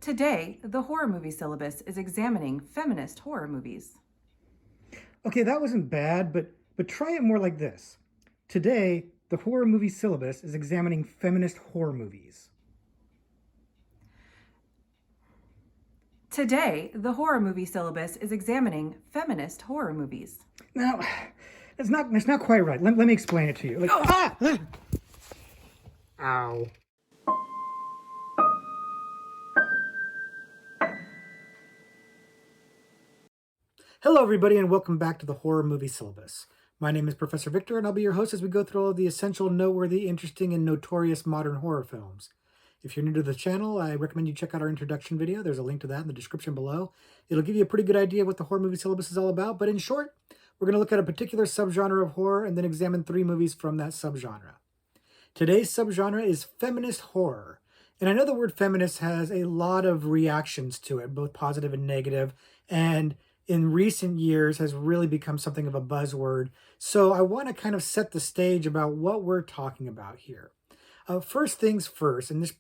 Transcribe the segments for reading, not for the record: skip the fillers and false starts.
Today, the horror movie syllabus is examining feminist horror movies. Okay, that wasn't bad, but try it more like this. Today, the horror movie syllabus is examining feminist horror movies. Today, the horror movie syllabus is examining feminist horror movies. Now, that's not quite right. Let me explain it to you. Ow. Hello, everybody, and welcome back to the horror movie syllabus. My name is Professor Victor, and I'll be your host as we go through all of the essential, noteworthy, interesting, and notorious modern horror films. If you're new to the channel, I recommend you check out our introduction video. There's a link to that in the description below. It'll give you a pretty good idea of what the horror movie syllabus is all about, but in short, we're going to look at a particular subgenre of horror and then examine 3 movies from that subgenre. Today's subgenre is feminist horror. And I know the word feminist has a lot of reactions to it, both positive and negative, and in recent years has really become something of a buzzword. So I want to kind of set the stage about what we're talking about here. First things first, and this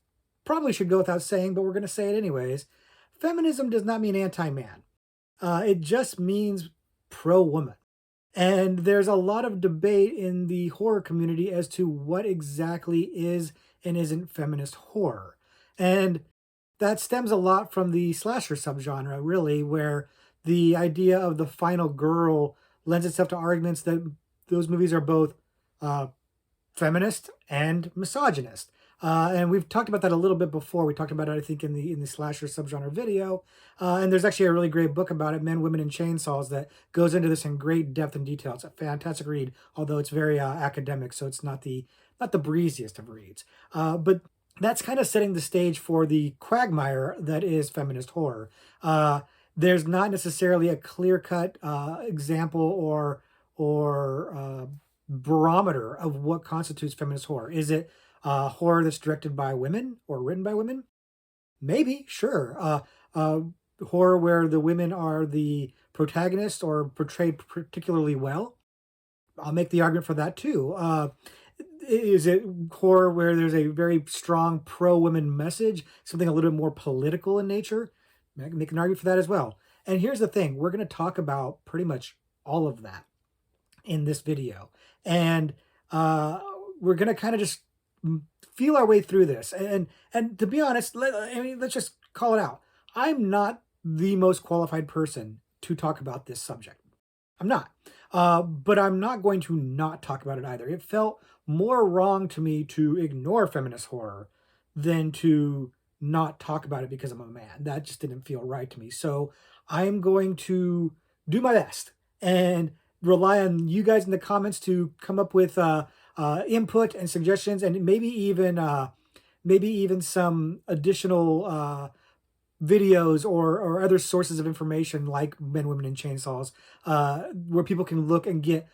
probably should go without saying, but we're going to say it anyways. Feminism does not mean anti-man. It just means pro-woman. And there's a lot of debate in the horror community as to what exactly is and isn't feminist horror. And that stems a lot from the slasher subgenre, really, where the idea of the final girl lends itself to arguments that those movies are both feminist and misogynist. And we've talked about that a little bit before. We talked about it, I think, in the slasher subgenre video. And there's actually a really great book about it, Men, Women, and Chainsaws, that goes into this in great depth and detail. It's a fantastic read, although it's very academic, so it's not the breeziest of reads. But that's kind of setting the stage for the quagmire that is feminist horror. There's not necessarily a clear-cut example or barometer of what constitutes feminist horror. Is it horror that's directed by women or written by women? Maybe, sure. Horror where the women are the protagonist or portrayed particularly well? I'll make the argument for that too. Is it horror where there's a very strong pro-women message, something a little bit more political in nature? I can make an argument for that as well. And here's the thing. We're going to talk about pretty much all of that in this video. And we're going to kind of just feel our way through this. And to be honest, let's just call it out. I'm not the most qualified person to talk about this subject. I'm not. But I'm not going to not talk about it either. It felt more wrong to me to ignore feminist horror than to not talk about it because I'm a man. That just didn't feel right to me. So I'm going to do my best and rely on you guys in the comments to come up with input and suggestions, and maybe even some additional videos or other sources of information like Men, Women, and Chainsaws, where people can look and get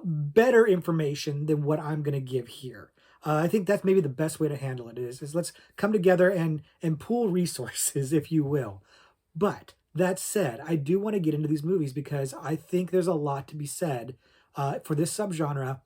better information than what I'm going to give here. I think that's maybe the best way to handle it is let's come together and pool resources, if you will. But that said, I do want to get into these movies because I think there's a lot to be said for this subgenre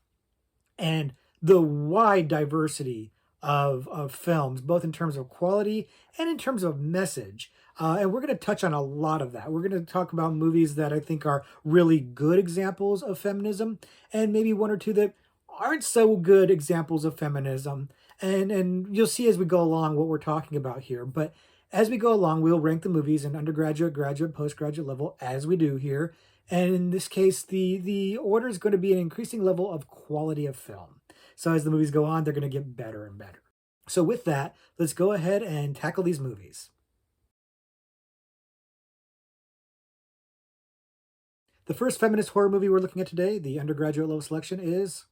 and the wide diversity of films, both in terms of quality and in terms of message. And we're going to touch on a lot of that. We're going to talk about movies that I think are really good examples of feminism, and maybe one or two that aren't so good examples of feminism. And you'll see as we go along what we're talking about here. But as we go along, we'll rank the movies in undergraduate, graduate, postgraduate level, as we do here. And in this case, the order is going to be an increasing level of quality of film. So as the movies go on, they're going to get better and better. So with that, let's go ahead and tackle these movies. The first feminist horror movie we're looking at today, the undergraduate level selection, is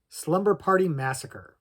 Slumber Party Massacre.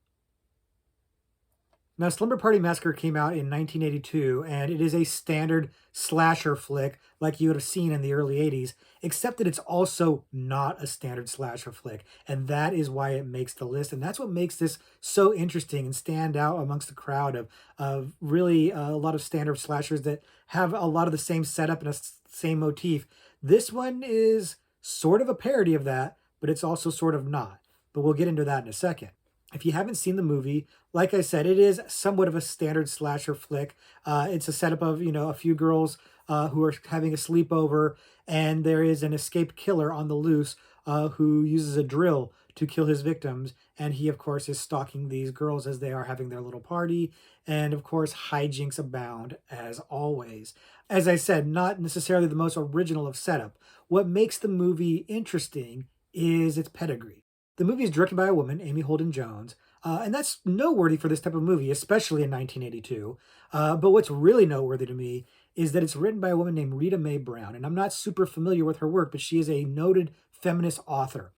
Now, Slumber Party Massacre came out in 1982, and it is a standard slasher flick like you would have seen in the early 80s, except that it's also not a standard slasher flick, and that is why it makes the list, and that's what makes this so interesting and stand out amongst the crowd of really a lot of standard slashers that have a lot of the same setup and a same motif. This one is sort of a parody of that, but it's also sort of not. But we'll get into that in a second. If you haven't seen the movie, like I said, it is somewhat of a standard slasher flick. It's a setup of, a few girls who are having a sleepover, and there is an escaped killer on the loose who uses a drill to kill his victims. And he, of course, is stalking these girls as they are having their little party. And of course, hijinks abound as always. As I said, not necessarily the most original of setup. What makes the movie interesting is its pedigree. The movie is directed by a woman, Amy Holden Jones, and that's noteworthy for this type of movie, especially in 1982. But what's really noteworthy to me is that it's written by a woman named Rita Mae Brown, and I'm not super familiar with her work, but she is a noted feminist author.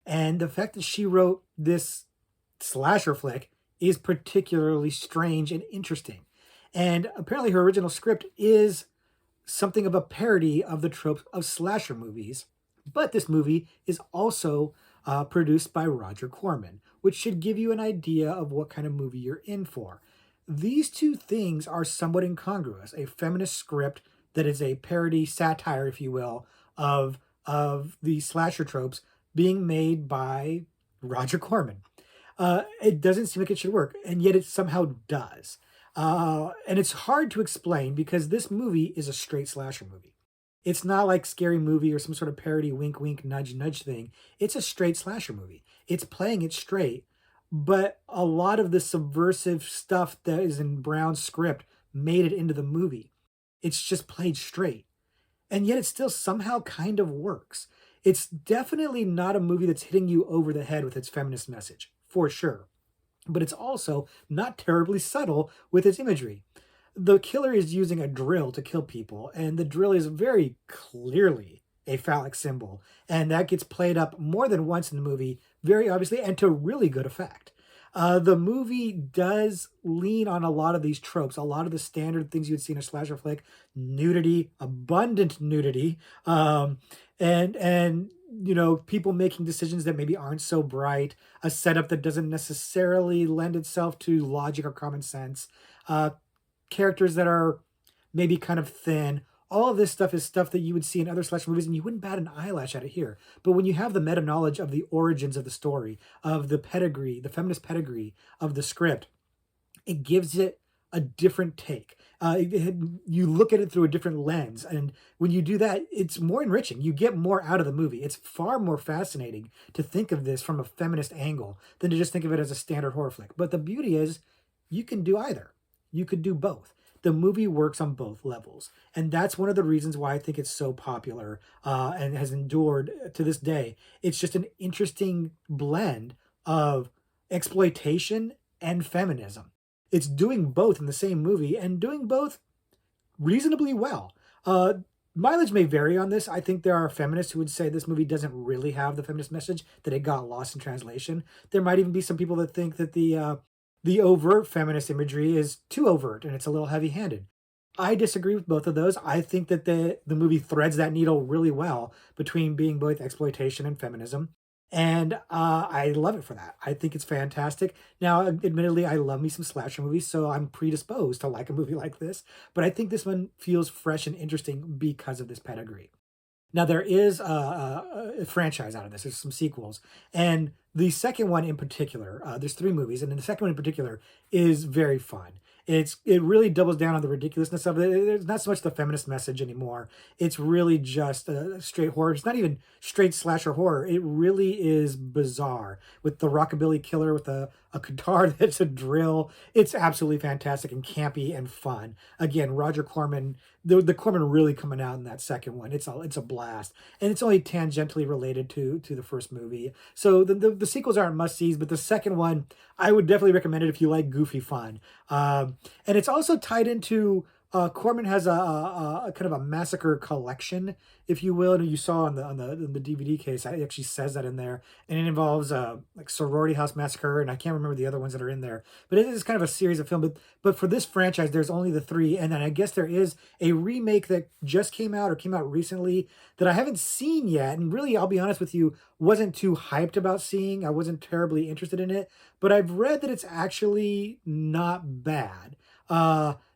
And the fact that she wrote this slasher flick is particularly strange and interesting. And apparently, her original script is something of a parody of the tropes of slasher movies. But this movie is also produced by Roger Corman, which should give you an idea of what kind of movie you're in for. These two things are somewhat incongruous. A feminist script that is a parody, satire, if you will, of the slasher tropes being made by Roger Corman. It doesn't seem like it should work, and yet it somehow does. And it's hard to explain because this movie is a straight slasher movie. It's not like Scary Movie or some sort of parody wink wink nudge nudge thing. It's a straight slasher movie. It's playing it straight, but a lot of the subversive stuff that is in Brown's script made it into the movie. It's just played straight. And yet it still somehow kind of works. It's definitely not a movie that's hitting you over the head with its feminist message, for sure. But it's also not terribly subtle with its imagery. The killer is using a drill to kill people, and the drill is very clearly a phallic symbol. And that gets played up more than once in the movie, very obviously, and to really good effect. The movie does lean on a lot of these tropes, a lot of the standard things you'd see in a slasher flick: nudity, abundant nudity, and people making decisions that maybe aren't so bright, a setup that doesn't necessarily lend itself to logic or common sense, uh, characters that are maybe kind of thin. All of this stuff is stuff that you would see in other slasher movies, and you wouldn't bat an eyelash at it here. But when you have the meta knowledge of the origins of the story, of the pedigree, the feminist pedigree of the script, it gives it a different take. You look at it through a different lens, and when you do that, it's more enriching. You get more out of the movie. It's far more fascinating to think of this from a feminist angle than to just think of it as a standard horror flick. But the beauty is, you can do either. You could do both. The movie works on both levels, and that's one of the reasons why I think it's so popular and has endured to this day. It's just an interesting blend of exploitation and feminism. It's doing both in the same movie and doing both reasonably well. Mileage may vary on this. I think there are feminists who would say this movie doesn't really have the feminist message, that it got lost in translation. There might even be some people that think that the overt feminist imagery is too overt and it's a little heavy-handed. I disagree with both of those. I think that the movie threads that needle really well between being both exploitation and feminism. And I love it for that. I think it's fantastic. Now, admittedly, I love me some slasher movies, so I'm predisposed to like a movie like this. But I think this one feels fresh and interesting because of this pedigree. Now, there is a franchise out of this. There's some sequels. And the second one in particular, there's three movies, and then the second one in particular is very fun. It really doubles down on the ridiculousness of it. It's not so much the feminist message anymore. It's really just a straight horror. It's not even straight slasher horror. It really is bizarre with the rockabilly killer with a guitar that's a drill. It's absolutely fantastic and campy and fun. Again, Roger Corman, the Corman really coming out in that second one. It's a blast, and it's only tangentially related to the first movie. So the sequels aren't must sees, but the second one I would definitely recommend it if you like goofy fun. And it's also tied into Corman has a kind of a massacre collection, if you will. And you saw on the DVD case, it actually says that in there, and it involves like Sorority House Massacre, and I can't remember the other ones that are in there. But it is kind of a series of films. But for this franchise, there's only the three, and then I guess there is a remake that just came out or came out recently that I haven't seen yet. And really, I'll be honest with you, wasn't too hyped about seeing. I wasn't terribly interested in it, but I've read that it's actually not bad.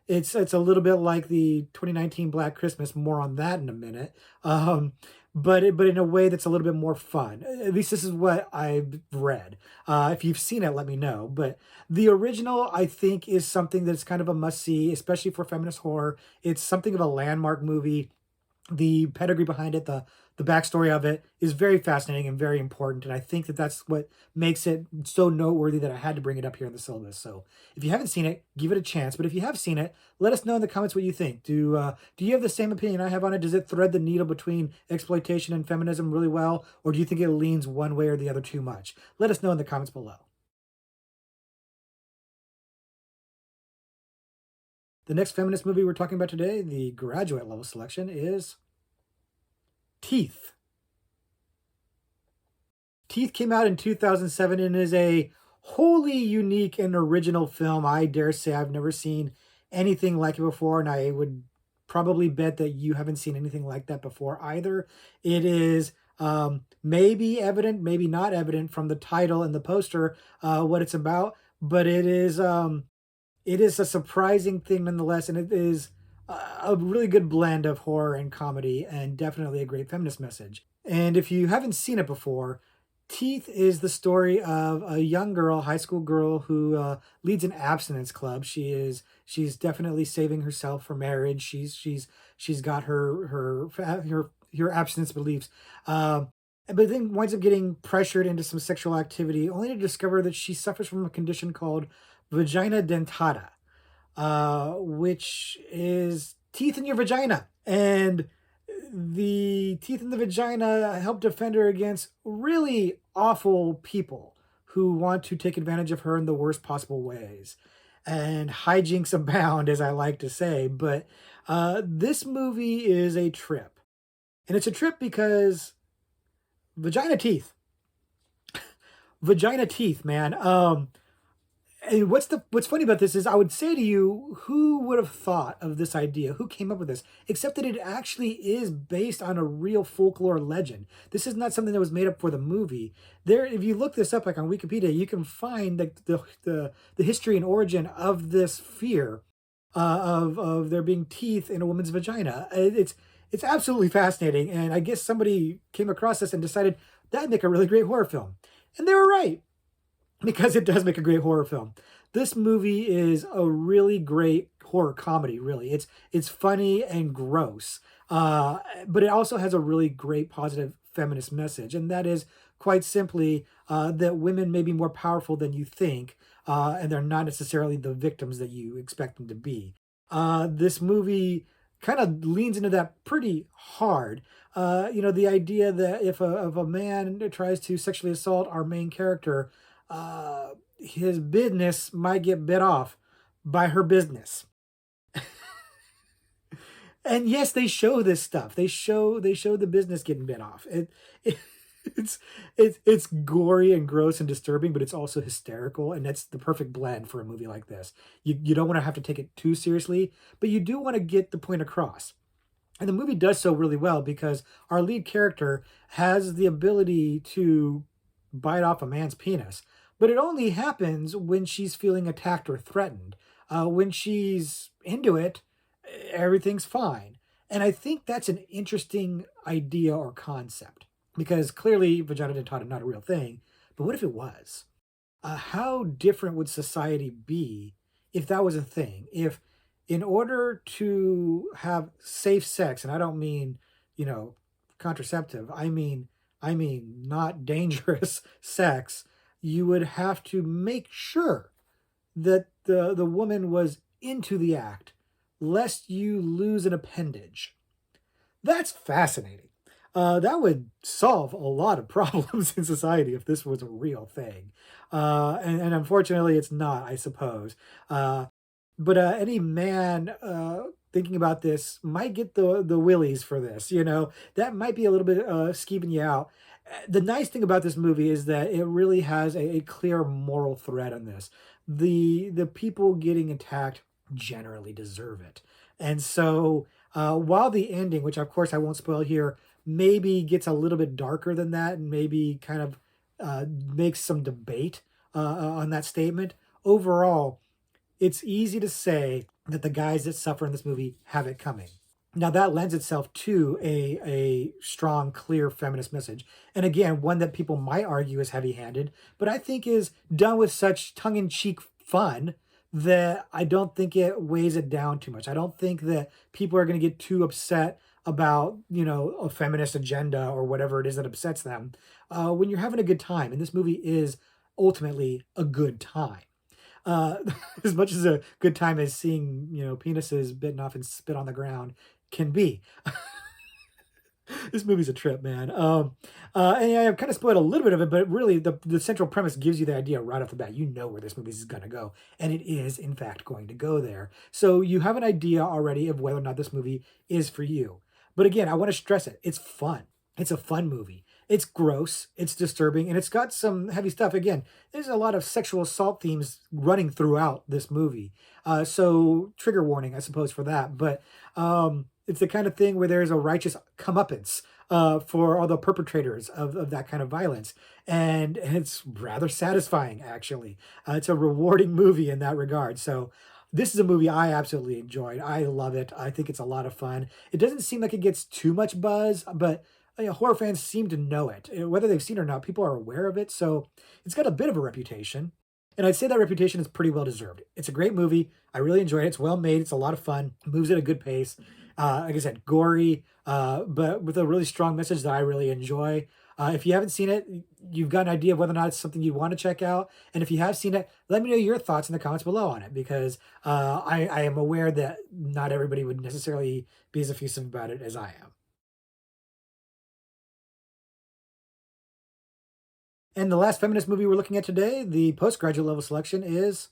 It's a little bit like the 2019 Black Christmas. More on that in a minute. but in a way that's a little bit more fun. At least this is what I've read. If you've seen it, let me know. But the original, I think, is something that's kind of a must see, especially for feminist horror. It's something of a landmark movie. The pedigree behind it, the backstory of it is very fascinating and very important, and I think that that's what makes it so noteworthy that I had to bring it up here in the syllabus. So if you haven't seen it, give it a chance. But if you have seen it, let us know in the comments what you think. Do you have the same opinion I have on it? Does it thread the needle between exploitation and feminism really well, or do you think it leans one way or the other too much? Let us know in the comments below. The next feminist movie we're talking about today, the graduate level selection, is Teeth. Teeth came out in 2007 and is a wholly unique and original film. I dare say I've never seen anything like it before, and I would probably bet that you haven't seen anything like that before either. It is maybe evident, maybe not evident from the title and the poster what it's about, but it is a surprising thing nonetheless, and it is a really good blend of horror and comedy, and definitely a great feminist message. And if you haven't seen it before, Teeth is the story of a young girl, high school girl, who leads an abstinence club. She's definitely saving herself for marriage. She's got her abstinence beliefs, but then winds up getting pressured into some sexual activity, only to discover that she suffers from a condition called vagina dentata, which is teeth in your vagina. And the teeth in the vagina help defend her against really awful people who want to take advantage of her in the worst possible ways. And hijinks abound, as I like to say. But this movie is a trip. And it's a trip because vagina teeth. Vagina teeth, man. And what's funny about this is I would say to you, who would have thought of this idea? Who came up with this? Except that it actually is based on a real folklore legend. This is not something that was made up for the movie. There, if you look this up, like on Wikipedia, you can find the history and origin of this fear of there being teeth in a woman's vagina. It's absolutely fascinating, and I guess somebody came across this and decided that'd make a really great horror film, and they were right, because it does make a great horror film. This movie is a really great horror comedy, really. It's funny and gross, but it also has a really great positive feminist message, and that is quite simply that women may be more powerful than you think, and they're not necessarily the victims that you expect them to be. This movie kind of leans into that pretty hard. The idea that if a man tries to sexually assault our main character, his business might get bit off by her business. And yes, they show this stuff. They show the business getting bit off. It's gory and gross and disturbing, but it's also hysterical, and that's the perfect blend for a movie like this. You don't want to have to take it too seriously, but you do want to get the point across. And the movie does so really well because our lead character has the ability to bite off a man's penis, but it only happens when she's feeling attacked or threatened. When she's into it, everything's fine. And I think that's an interesting idea or concept, because clearly vagina dentata not a real thing. But what if it was? How different would society be if that was a thing? If in order to have safe sex, and I don't mean, contraceptive, I mean not dangerous sex, you would have to make sure that the woman was into the act, lest you lose an appendage. That's fascinating. That would solve a lot of problems in society if this was a real thing. And unfortunately, it's not, I suppose. But any man thinking about this might get the willies for this. That might be a little bit skeeving you out. The nice thing about this movie is that it really has a clear moral thread on this. The people getting attacked generally deserve it. And so while the ending, which of course I won't spoil here, maybe gets a little bit darker than that and maybe kind of makes some debate on that statement, overall, it's easy to say that the guys that suffer in this movie have it coming. Now that lends itself to a strong, clear feminist message. And again, one that people might argue is heavy-handed, but I think is done with such tongue-in-cheek fun that I don't think it weighs it down too much. I don't think that people are going to get too upset about, a feminist agenda or whatever it is that upsets them when you're having a good time. And this movie is ultimately a good time. Uh, as much as a good time as seeing, penises bitten off and spit on the ground can be. This movie's a trip, man. And yeah, I've kind of spoiled a little bit of it, but really the central premise gives you the idea right off the bat. You know where this movie is going to go, and it is in fact going to go there. So you have an idea already of whether or not this movie is for you. But again, I want to stress it. It's fun. It's a fun movie. It's gross, it's disturbing, and it's got some heavy stuff. Again, there's a lot of sexual assault themes running throughout this movie. So trigger warning, I suppose, for that. But it's the kind of thing where there's a righteous comeuppance for all the perpetrators of that kind of violence. And it's rather satisfying, actually. It's a rewarding movie in that regard. So this is a movie I absolutely enjoyed. I love it. I think it's a lot of fun. It doesn't seem like it gets too much buzz, but horror fans seem to know it. Whether they've seen it or not, people are aware of it. So it's got a bit of a reputation. And I'd say that reputation is pretty well deserved. It's a great movie. I really enjoyed it. It's well made. It's a lot of fun. Moves at a good pace. Like I said, gory, but with a really strong message that I really enjoy. If you haven't seen it, you've got an idea of whether or not it's something you'd want to check out. And if you have seen it, let me know your thoughts in the comments below on it, because I am aware that not everybody would necessarily be as effusive about it as I am. And the last feminist movie we're looking at today, the postgraduate level selection, is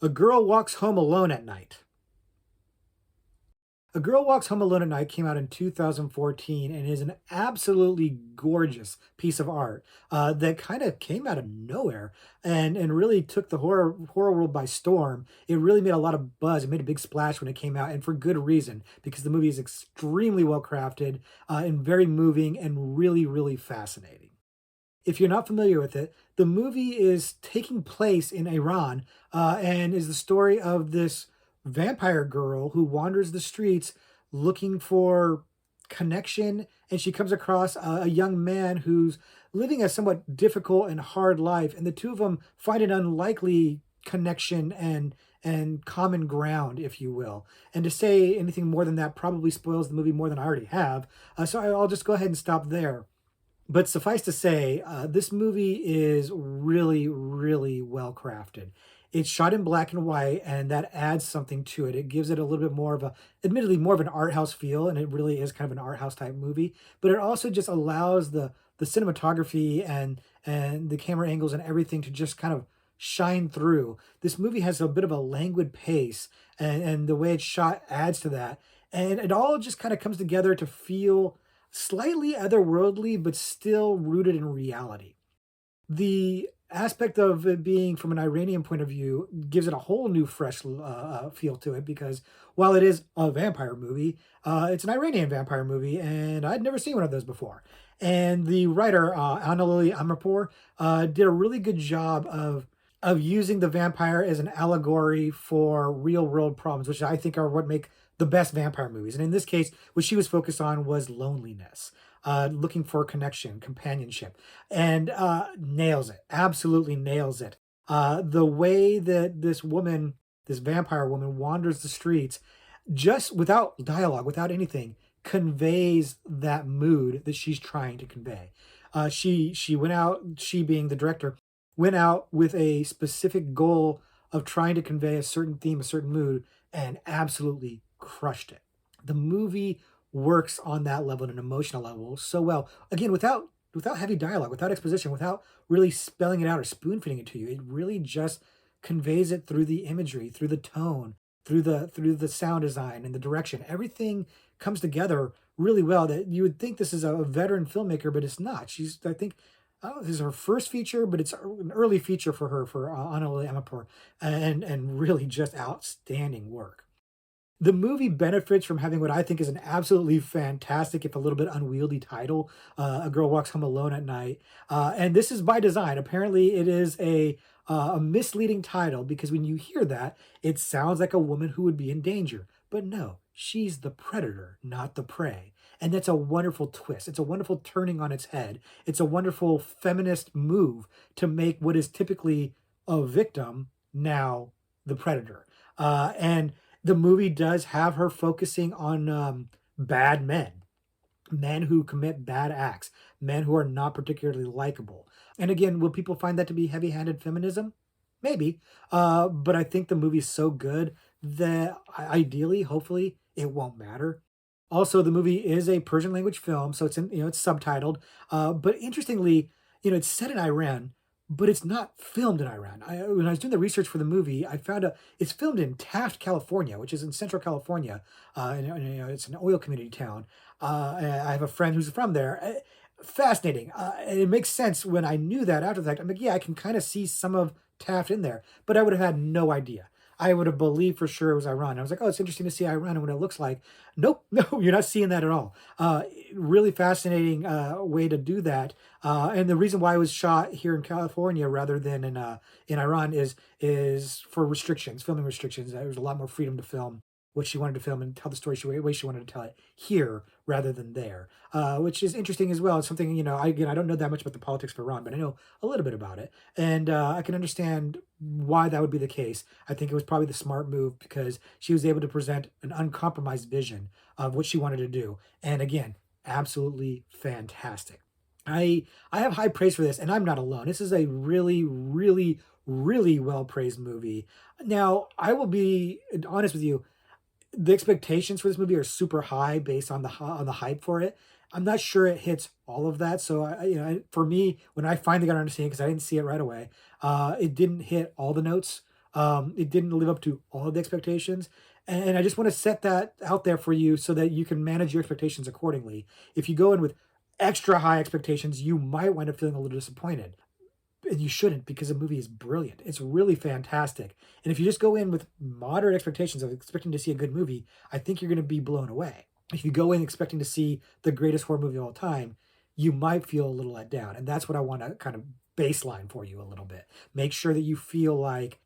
A Girl Walks Home Alone at Night. A Girl Walks Home Alone at Night came out in 2014 and is an absolutely gorgeous piece of art that kind of came out of nowhere and really took the horror world by storm. It really made a lot of buzz. It made a big splash when it came out, and for good reason, because the movie is extremely well crafted and very moving and really, really fascinating. If you're not familiar with it, the movie is taking place in Iran and is the story of this vampire girl who wanders the streets looking for connection, and she comes across a young man who's living a somewhat difficult and hard life, and the two of them find an unlikely connection and common ground, if you will. And to say anything more than that probably spoils the movie more than I already have, so I'll just go ahead and stop there. But suffice to say, this movie is really, really well crafted. It's shot in black and white, and that adds something to it. It gives it a little bit more of a, admittedly, more of an art house feel, and it really is kind of an art house type movie. But it also just allows the cinematography and the camera angles and everything to just kind of shine through. This movie has a bit of a languid pace, and the way it's shot adds to that. And it all just kind of comes together to feel slightly otherworldly, but still rooted in reality. The aspect of it being from an Iranian point of view gives it a whole new, fresh feel to it, because while it is a vampire movie, it's an Iranian vampire movie, and I'd never seen one of those before. And the writer, Anna Amirpour, did a really good job of using the vampire as an allegory for real world problems, which I think are what make the best vampire movies. And in this case, what she was focused on was loneliness, looking for connection, companionship, and nails it. Absolutely nails it. The way that this woman, this vampire woman, wanders the streets, just without dialogue, without anything, conveys that mood that she's trying to convey. She went out, she being the director, went out with a specific goal of trying to convey a certain theme, a certain mood, and absolutely crushed it. The movie works on that level, an emotional level, so well. Again, without heavy dialogue, without exposition, without really spelling it out or spoon feeding it to you. It really just conveys it through the imagery, through the tone, through the sound design and the direction. Everything comes together really well. That you would think this is a veteran filmmaker, but it's not. I think, I don't know if this is her first feature, but it's an early feature for her, for Anna Amirpour, and really just outstanding work. The movie benefits from having what I think is an absolutely fantastic, if a little bit unwieldy title, A Girl Walks Home Alone at Night. And this is by design. Apparently, it is a a misleading title because when you hear that, it sounds like a woman who would be in danger. But no, she's the predator, not the prey. And that's a wonderful twist. It's a wonderful turning on its head. It's a wonderful feminist move to make what is typically a victim now the predator. And the movie does have her focusing on bad men who commit bad acts, men who are not particularly likable. And again, will people find that to be heavy handed feminism? Maybe. But I think the movie's so good that ideally, hopefully, it won't matter. Also, the movie is a Persian language film, so it's subtitled. But interestingly, it's set in Iran, but it's not filmed in Iran. When I was doing the research for the movie, I found out it's filmed in Taft, California, which is in Central California. And it's an oil community town. And I have a friend who's from there. Fascinating. And it makes sense when I knew that after the fact. I'm like, yeah, I can kind of see some of Taft in there, but I would have had no idea. I would have believed for sure it was Iran. I was like, oh, it's interesting to see Iran and what it looks like. Nope, no, you're not seeing that at all. Really fascinating way to do that. And the reason why it was shot here in California rather than in Iran is for restrictions, filming restrictions. There was a lot more freedom to film what she wanted to film and tell the story the way she wanted to tell it here rather than there, which is interesting as well. It's something, I don't know that much about the politics of Iran, but I know a little bit about it. And I can understand why that would be the case. I think it was probably the smart move because she was able to present an uncompromised vision of what she wanted to do. And again, absolutely fantastic. I have high praise for this, and I'm not alone. This is a really, really, really well praised movie. Now, I will be honest with you, the expectations for this movie are super high based on the hype for it. I'm not sure it hits all of that. So for me, when I finally got around to seeing it, because I didn't see it right away, it didn't hit all the notes. It didn't live up to all of the expectations, and I just want to set that out there for you so that you can manage your expectations accordingly. If you go in with extra high expectations, you might wind up feeling a little disappointed, and you shouldn't because the movie is brilliant. It's really fantastic. And if you just go in with moderate expectations of expecting to see a good movie, I think you're going to be blown away. If you go in expecting to see the greatest horror movie of all time, you might feel a little let down. And that's what I want to kind of baseline for you a little bit. Make sure that you feel like,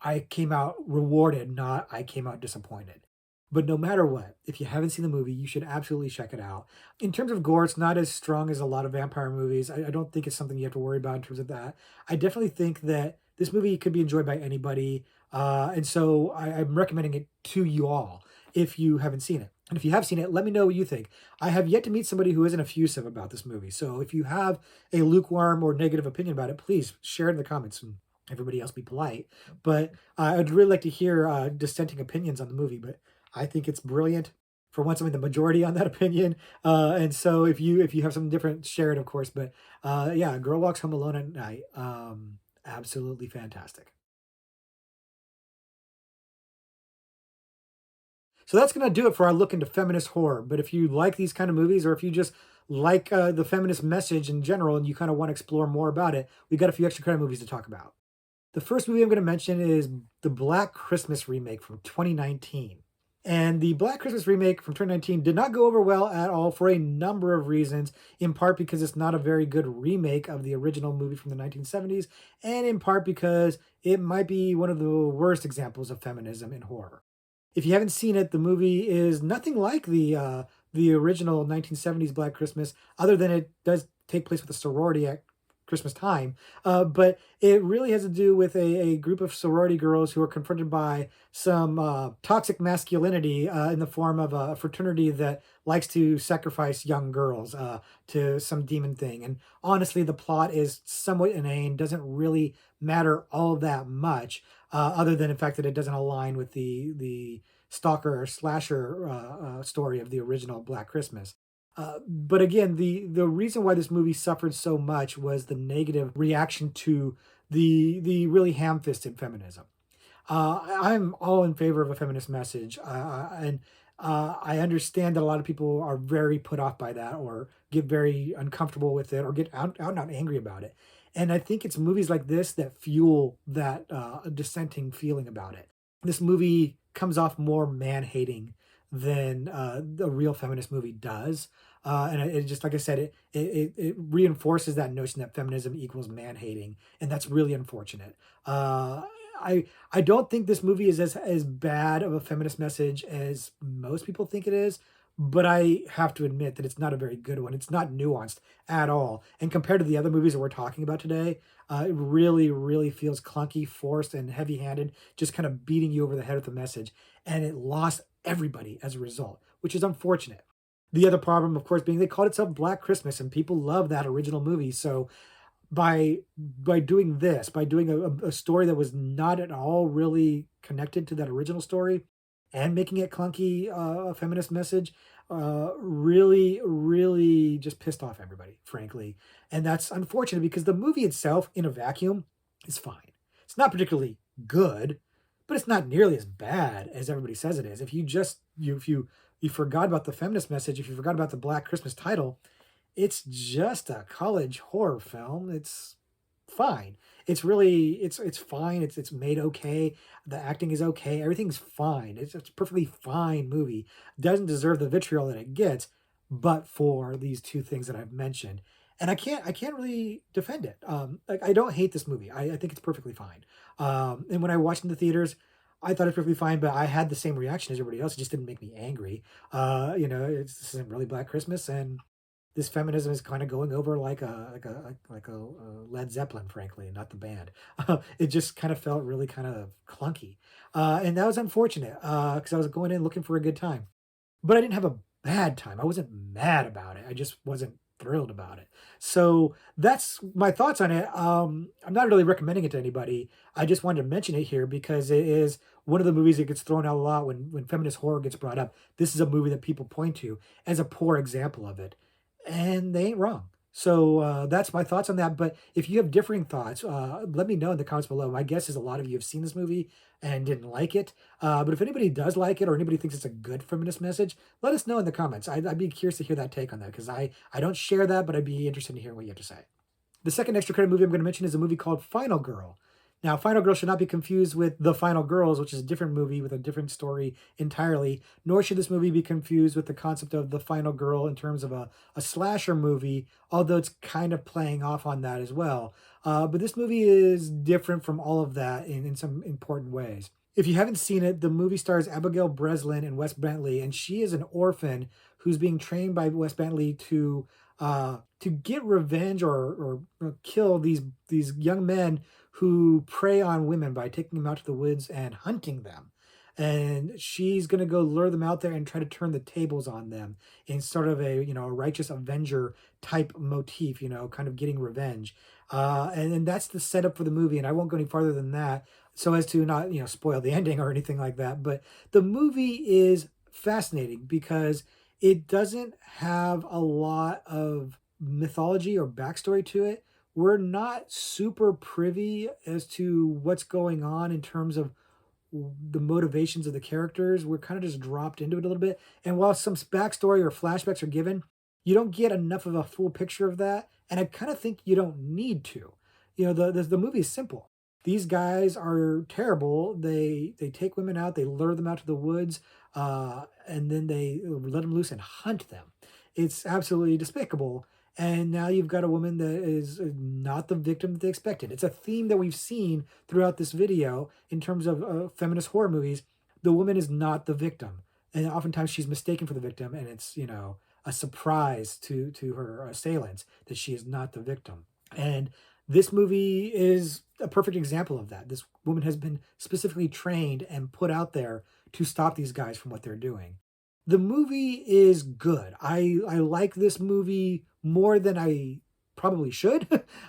I came out rewarded, not I came out disappointed. But no matter what, if you haven't seen the movie, you should absolutely check it out. In terms of gore, it's not as strong as a lot of vampire movies. I don't think it's something you have to worry about in terms of that. I definitely think that this movie could be enjoyed by anybody. And so I'm recommending it to you all if you haven't seen it. And if you have seen it, let me know what you think. I have yet to meet somebody who isn't effusive about this movie. So if you have a lukewarm or negative opinion about it, please share it in the comments and everybody else be polite. But I'd really like to hear dissenting opinions on the movie. But I think it's brilliant. For once, I'm in the majority on that opinion. And so if you have something different, share it, of course. But yeah, Girl Walks Home Alone at Night. Absolutely fantastic. So that's going to do it for our look into feminist horror. But if you like these kind of movies, or if you just like the feminist message in general and you kind of want to explore more about it, we've got a few extra credit movies to talk about. The first movie I'm going to mention is the Black Christmas remake from 2019. And the Black Christmas remake from 2019 did not go over well at all for a number of reasons, in part because it's not a very good remake of the original movie from the 1970s, and in part because it might be one of the worst examples of feminism in horror. If you haven't seen it, the movie is nothing like the original 1970s Black Christmas, other than it does take place with a sorority at Christmas time. But it really has to do with a group of sorority girls who are confronted by some toxic masculinity in the form of a fraternity that likes to sacrifice young girls to some demon thing. And honestly, the plot is somewhat inane, doesn't really matter all that much, other than the fact that it doesn't align with the stalker or slasher story of the original Black Christmas. But again, the reason why this movie suffered so much was the negative reaction to the really ham-fisted feminism. I'm all in favor of a feminist message, and I understand that a lot of people are very put off by that, or get very uncomfortable with it, or get out and out angry about it. And I think it's movies like this that fuel that dissenting feeling about it. This movie comes off more man-hating than the real feminist movie does. And it just, like I said, it reinforces that notion that feminism equals man hating, and that's really unfortunate. Uh, I don't think this movie is as bad of a feminist message as most people think it is, but I have to admit that it's not a very good one. It's not nuanced at all. And compared to the other movies that we're talking about today, it really, really feels clunky, forced, and heavy handed, just kind of beating you over the head with the message. And it lost everybody as a result, which is unfortunate. The other problem, of course, being they called itself Black Christmas, and people love that original movie. So by doing this, by doing a story that was not at all really connected to that original story, and making it clunky, a feminist message, really, really just pissed off everybody, frankly. And that's unfortunate because the movie itself, in a vacuum, is fine. It's not particularly good, but it's not nearly as bad as everybody says it is. If you forgot about the feminist message, if you forgot about the Black Christmas title, it's just a college horror film. It's fine. It's fine. It's made okay. The acting is okay. Everything's fine. It's a perfectly fine movie. Doesn't deserve the vitriol that it gets, but for these two things that I've mentioned. And I can't really defend it. Like I don't hate this movie. I think it's perfectly fine. And when I watched it in the theaters, I thought it was perfectly fine, but I had the same reaction as everybody else. It just didn't make me angry. This isn't really Black Christmas, and this feminism is kind of going over like a Led Zeppelin, frankly, and not the band. It just kind of felt really kind of clunky, and that was unfortunate because I was going in looking for a good time, but I didn't have a bad time. I wasn't mad about it. I just wasn't thrilled about it. So that's my thoughts on it. I'm not really recommending it to anybody. I just wanted to mention it here because it is one of the movies that gets thrown out a lot when feminist horror gets brought up. This is a movie that people point to as a poor example of it, and they ain't wrong. So that's my thoughts on that. But if you have differing thoughts, let me know in the comments below. My guess is a lot of you have seen this movie and didn't like it. But if anybody does like it or anybody thinks it's a good feminist message, let us know in the comments. I'd be curious to hear that take on that because I don't share that, but I'd be interested in hearing what you have to say. The second extra credit movie I'm going to mention is a movie called Final Girl. Now, Final Girl should not be confused with The Final Girls, which is a different movie with a different story entirely, nor should this movie be confused with the concept of The Final Girl in terms of a slasher movie, although it's kind of playing off on that as well. But this movie is different from all of that in some important ways. If you haven't seen it, the movie stars Abigail Breslin and Wes Bentley, and she is an orphan who's being trained by Wes Bentley to get revenge or kill these young men who prey on women by taking them out to the woods and hunting them. And she's gonna go lure them out there and try to turn the tables on them in sort of a righteous avenger type motif, kind of getting revenge. And that's the setup for the movie. And I won't go any farther than that, so as to not spoil the ending or anything like that. But the movie is fascinating because it doesn't have a lot of mythology or backstory to it. We're not super privy as to what's going on in terms of the motivations of the characters. We're kind of just dropped into it a little bit. And while some backstory or flashbacks are given, you don't get enough of a full picture of that. And I kind of think you don't need to. The movie is simple. These guys are terrible. They take women out, they lure them out to the woods, and then they let them loose and hunt them. It's absolutely despicable. And now you've got a woman that is not the victim that they expected. It's a theme that we've seen throughout this video in terms of feminist horror movies. The woman is not the victim, and oftentimes she's mistaken for the victim, and it's a surprise to her assailants that she is not the victim. And this movie is a perfect example of that. This woman has been specifically trained and put out there to stop these guys from what they're doing. The movie is good. I like this movie more than I probably should,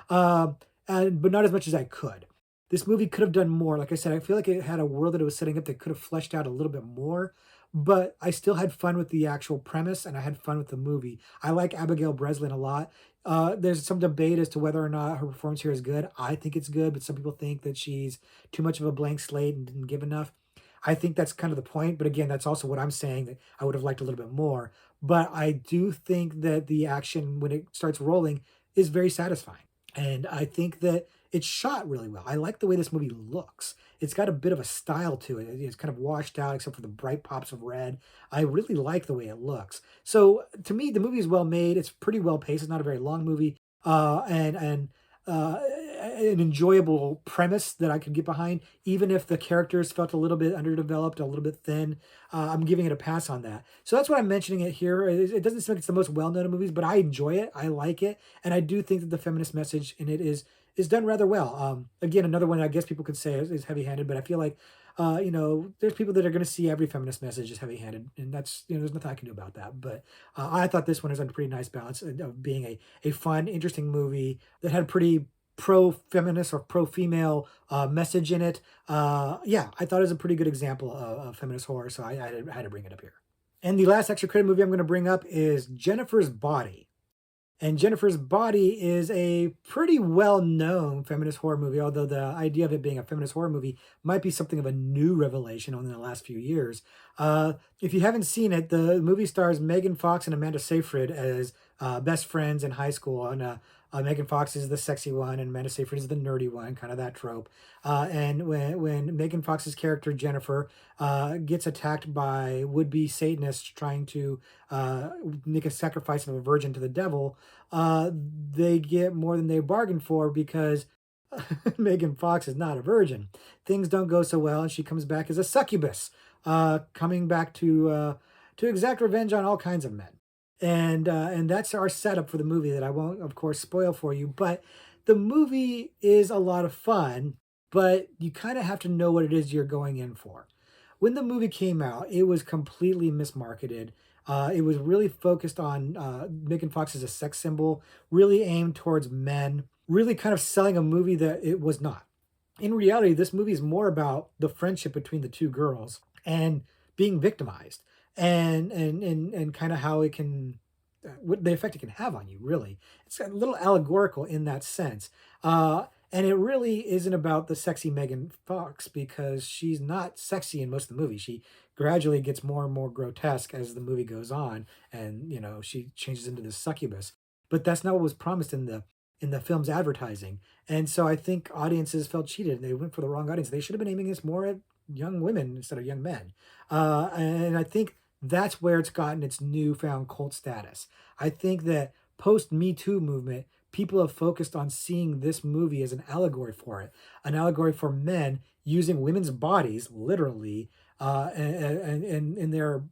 but not as much as I could. This movie could have done more. Like I said, I feel like it had a world that it was setting up that could have fleshed out a little bit more, but I still had fun with the actual premise and I had fun with the movie. I like Abigail Breslin a lot. There's some debate as to whether or not her performance here is good. I think it's good, but some people think that she's too much of a blank slate and didn't give enough. I think that's kind of the point, but again, that's also what I'm saying, that I would have liked a little bit more. But I do think that the action, when it starts rolling, is very satisfying. And I think that It's shot really well. I like the way this movie looks. It's got a bit of a style to it. It's kind of washed out except for the bright pops of red. I really like the way it looks. So to me, the movie is well made. It's pretty well paced. It's not a very long movie, and an enjoyable premise that I could get behind, even if the characters felt a little bit underdeveloped, a little bit thin. I'm giving it a pass on that. So that's why I'm mentioning it here. It doesn't seem like it's the most well-known of movies, but I enjoy it. I like it, and I do think that the feminist message in it is done rather well. Again, another one I guess people could say is heavy-handed, but I feel like there's people that are going to see every feminist message as heavy-handed, and that's there's nothing I can do about that. But I thought this one is on a pretty nice balance of being a fun, interesting movie that had a pretty pro-feminist or pro-female message in it. Yeah, I thought it was a pretty good example of feminist horror, so I had to bring it up here. And the last extra credit movie I'm going to bring up is Jennifer's Body. And Jennifer's Body is a pretty well-known feminist horror movie, although the idea of it being a feminist horror movie might be something of a new revelation only in the last few years. If you haven't seen it, the movie stars Megan Fox and Amanda Seyfried as best friends in high school. And Megan Fox is the sexy one, and Amanda Seyfried is the nerdy one, kind of that trope. And when Megan Fox's character Jennifer gets attacked by would-be Satanists trying to make a sacrifice of a virgin to the devil, they get more than they bargained for because Megan Fox is not a virgin. Things don't go so well, and she comes back as a succubus, coming back to exact revenge on all kinds of men. And that's our setup for the movie that I won't, of course, spoil for you. But the movie is a lot of fun, but you kind of have to know what it is you're going in for. When the movie came out, it was completely mismarketed. It was really focused on Megan Fox as a sex symbol, really aimed towards men, really kind of selling a movie that it was not. In reality, this movie is more about the friendship between the two girls and being victimized and kind of how it can what the effect it can have on you, really. It's a little allegorical in that sense. And it really isn't about the sexy Megan Fox because she's not sexy in most of the movie. She gradually gets more and more grotesque as the movie goes on, and she changes into this succubus. But that's not what was promised in the film's advertising. And so I think audiences felt cheated. They went for the wrong audience. They should have been aiming this more at young women instead of young men. And I think that's where it's gotten its newfound cult status. I think that post Me Too movement, people have focused on seeing this movie as an allegory for it, an allegory for men using women's bodies, literally, and in their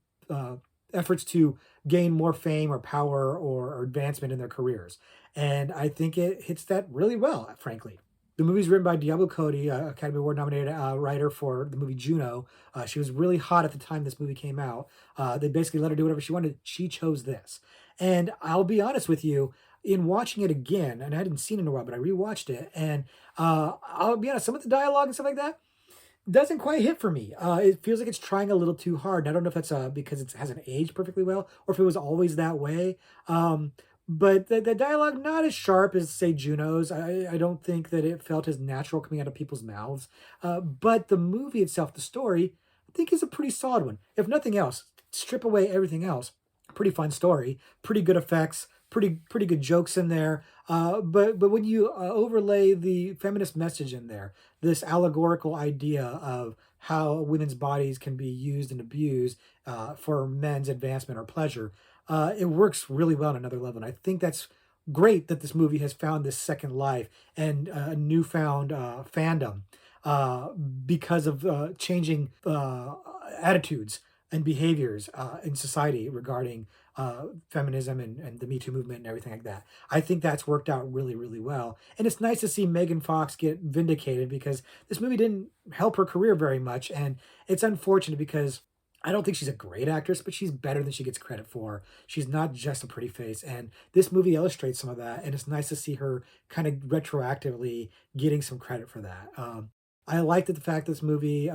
efforts to gain more fame or power or advancement in their careers. And I think it hits that really well, frankly. The movie's written by Diablo Cody, Academy Award nominated writer for the movie Juno. She was really hot at the time this movie came out. They basically let her do whatever she wanted. She chose this. And I'll be honest with you, in watching it again, and I hadn't seen it in a while, but I rewatched it, and I'll be honest, some of the dialogue and stuff like that doesn't quite hit for me. It feels like it's trying a little too hard. And I don't know if that's because it hasn't aged perfectly well, or if it was always that way. But the dialogue not as sharp as say Juno's. I don't think that it felt as natural coming out of people's mouths. But the movie itself, the story, I think is a pretty solid one. If nothing else, strip away everything else. Pretty fun story, pretty good effects, pretty good jokes in there. But when you overlay the feminist message in there, this allegorical idea of how women's bodies can be used and abused for men's advancement or pleasure, it works really well on another level. And I think that's great that this movie has found this second life and a newfound fandom because of changing attitudes and behaviors in society regarding feminism and the Me Too movement and everything like that. I think that's worked out really, really well. And it's nice to see Megan Fox get vindicated because this movie didn't help her career very much. And it's unfortunate because I don't think she's a great actress, but she's better than she gets credit for. She's not just a pretty face. And this movie illustrates some of that. And it's nice to see her kind of retroactively getting some credit for that. I like that the fact this movie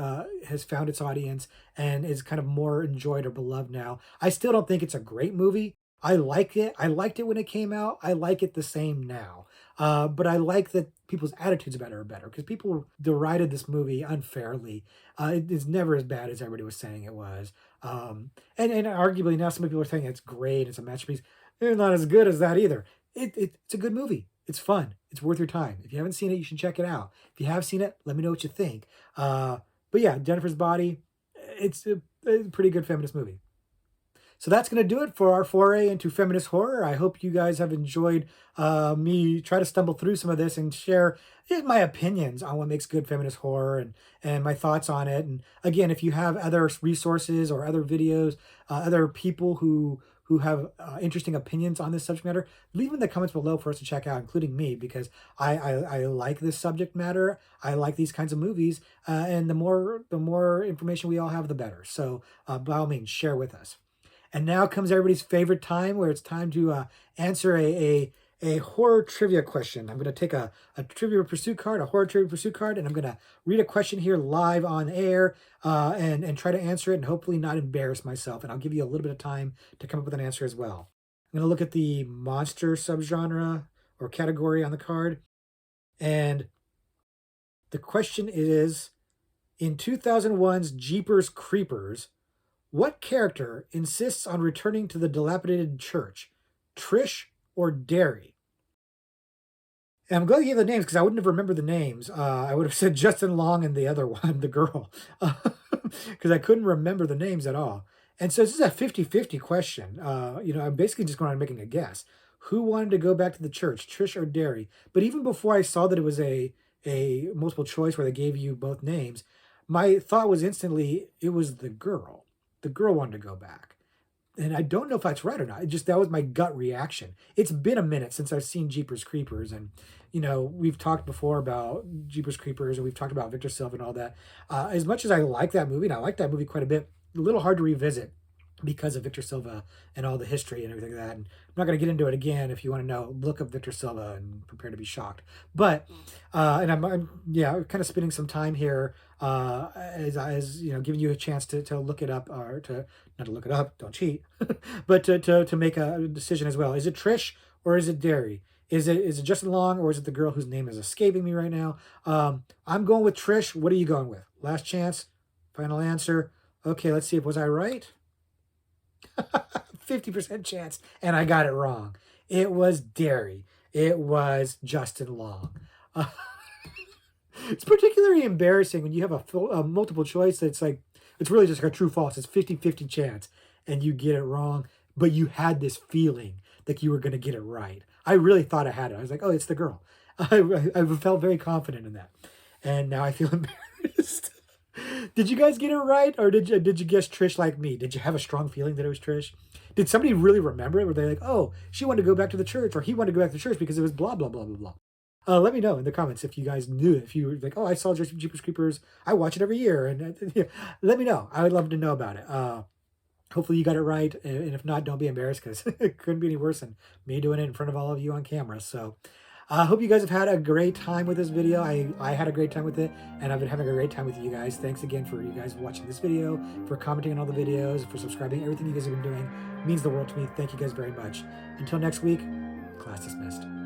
has found its audience and is kind of more enjoyed or beloved now. I still don't think it's a great movie. I like it. I liked it when it came out. I like it the same now. But I like that people's attitudes about it are better because people derided this movie unfairly. It's never as bad as everybody was saying it was. And arguably now some people are saying it's great. It's a masterpiece. It's not as good as that either. It's a good movie. It's fun. It's worth your time. If you haven't seen it, you should check it out. If you have seen it, let me know what you think. But yeah, Jennifer's Body, it's a pretty good feminist movie. So that's going to do it for our foray into feminist horror. I hope you guys have enjoyed me try to stumble through some of this and share my opinions on what makes good feminist horror and my thoughts on it. And again, if you have other resources or other videos, other people who have interesting opinions on this subject matter, leave them in the comments below for us to check out, including me, because I like this subject matter. I like these kinds of movies, and the more information we all have, the better. So by all means, share with us. And now comes everybody's favorite time, where it's time to answer a horror trivia question. I'm going to take a Trivia Pursuit card, a horror trivia pursuit card, and I'm going to read a question here live on air and try to answer it and hopefully not embarrass myself. And I'll give you a little bit of time to come up with an answer as well. I'm going to look at the monster subgenre or category on the card. And the question is, in 2001's Jeepers Creepers, what character insists on returning to the dilapidated church, Trish or Derry? And I'm glad you gave the names, because I wouldn't have remembered the names. I would have said Justin Long and the other one, the girl, because I couldn't remember the names at all. And so this is a 50-50 question. I'm basically just going on making a guess. Who wanted to go back to the church, Trish or Derry? But even before I saw that it was a multiple choice where they gave you both names, my thought was instantly it was the girl. The girl wanted to go back. And I don't know if that's right or not. That was my gut reaction. It's been a minute since I've seen Jeepers Creepers. And, we've talked before about Jeepers Creepers and we've talked about Victor Silva and all that. As much as I like that movie, and I like that movie quite a bit, a little hard to revisit because of Victor Silva and all the history and everything like that. And I'm not going to get into it again. If you want to know, look up Victor Silva and prepare to be shocked. But, and I'm kind of spending some time here as giving you a chance to look it up, or not to look it up, don't cheat, but to make a decision as well. Is it Trish or is it Derry? Is it Justin Long or is it the girl whose name is escaping me right now? I'm going with Trish. What are you going with? Last chance, final answer. Okay, let's see. Was I right? 50% chance, and I got it wrong. It was Derry. It was Justin Long. It's particularly embarrassing when you have a multiple choice that's like, it's really just like a true false. It's 50-50 chance, and you get it wrong, but you had this feeling that you were going to get it right. I really thought I had it. I was like, oh, it's the girl. I felt very confident in that, and now I feel embarrassed. Did you guys get it right, or did you guess Trish like me? Did you have a strong feeling that it was Trish? Did somebody really remember it? Were they like, oh, she wanted to go back to the church, or he wanted to go back to the church because it was blah, blah, blah, blah, blah. Let me know in the comments if you guys knew it. If you were like, oh, I saw Jeepers Creepers. I watch it every year. And let me know. I would love to know about it. Hopefully you got it right. And if not, don't be embarrassed, because it couldn't be any worse than me doing it in front of all of you on camera. So I hope you guys have had a great time with this video. I had a great time with it, and I've been having a great time with you guys. Thanks again for you guys watching this video, for commenting on all the videos, for subscribing. Everything you guys have been doing means the world to me. Thank you guys very much. Until next week, class dismissed.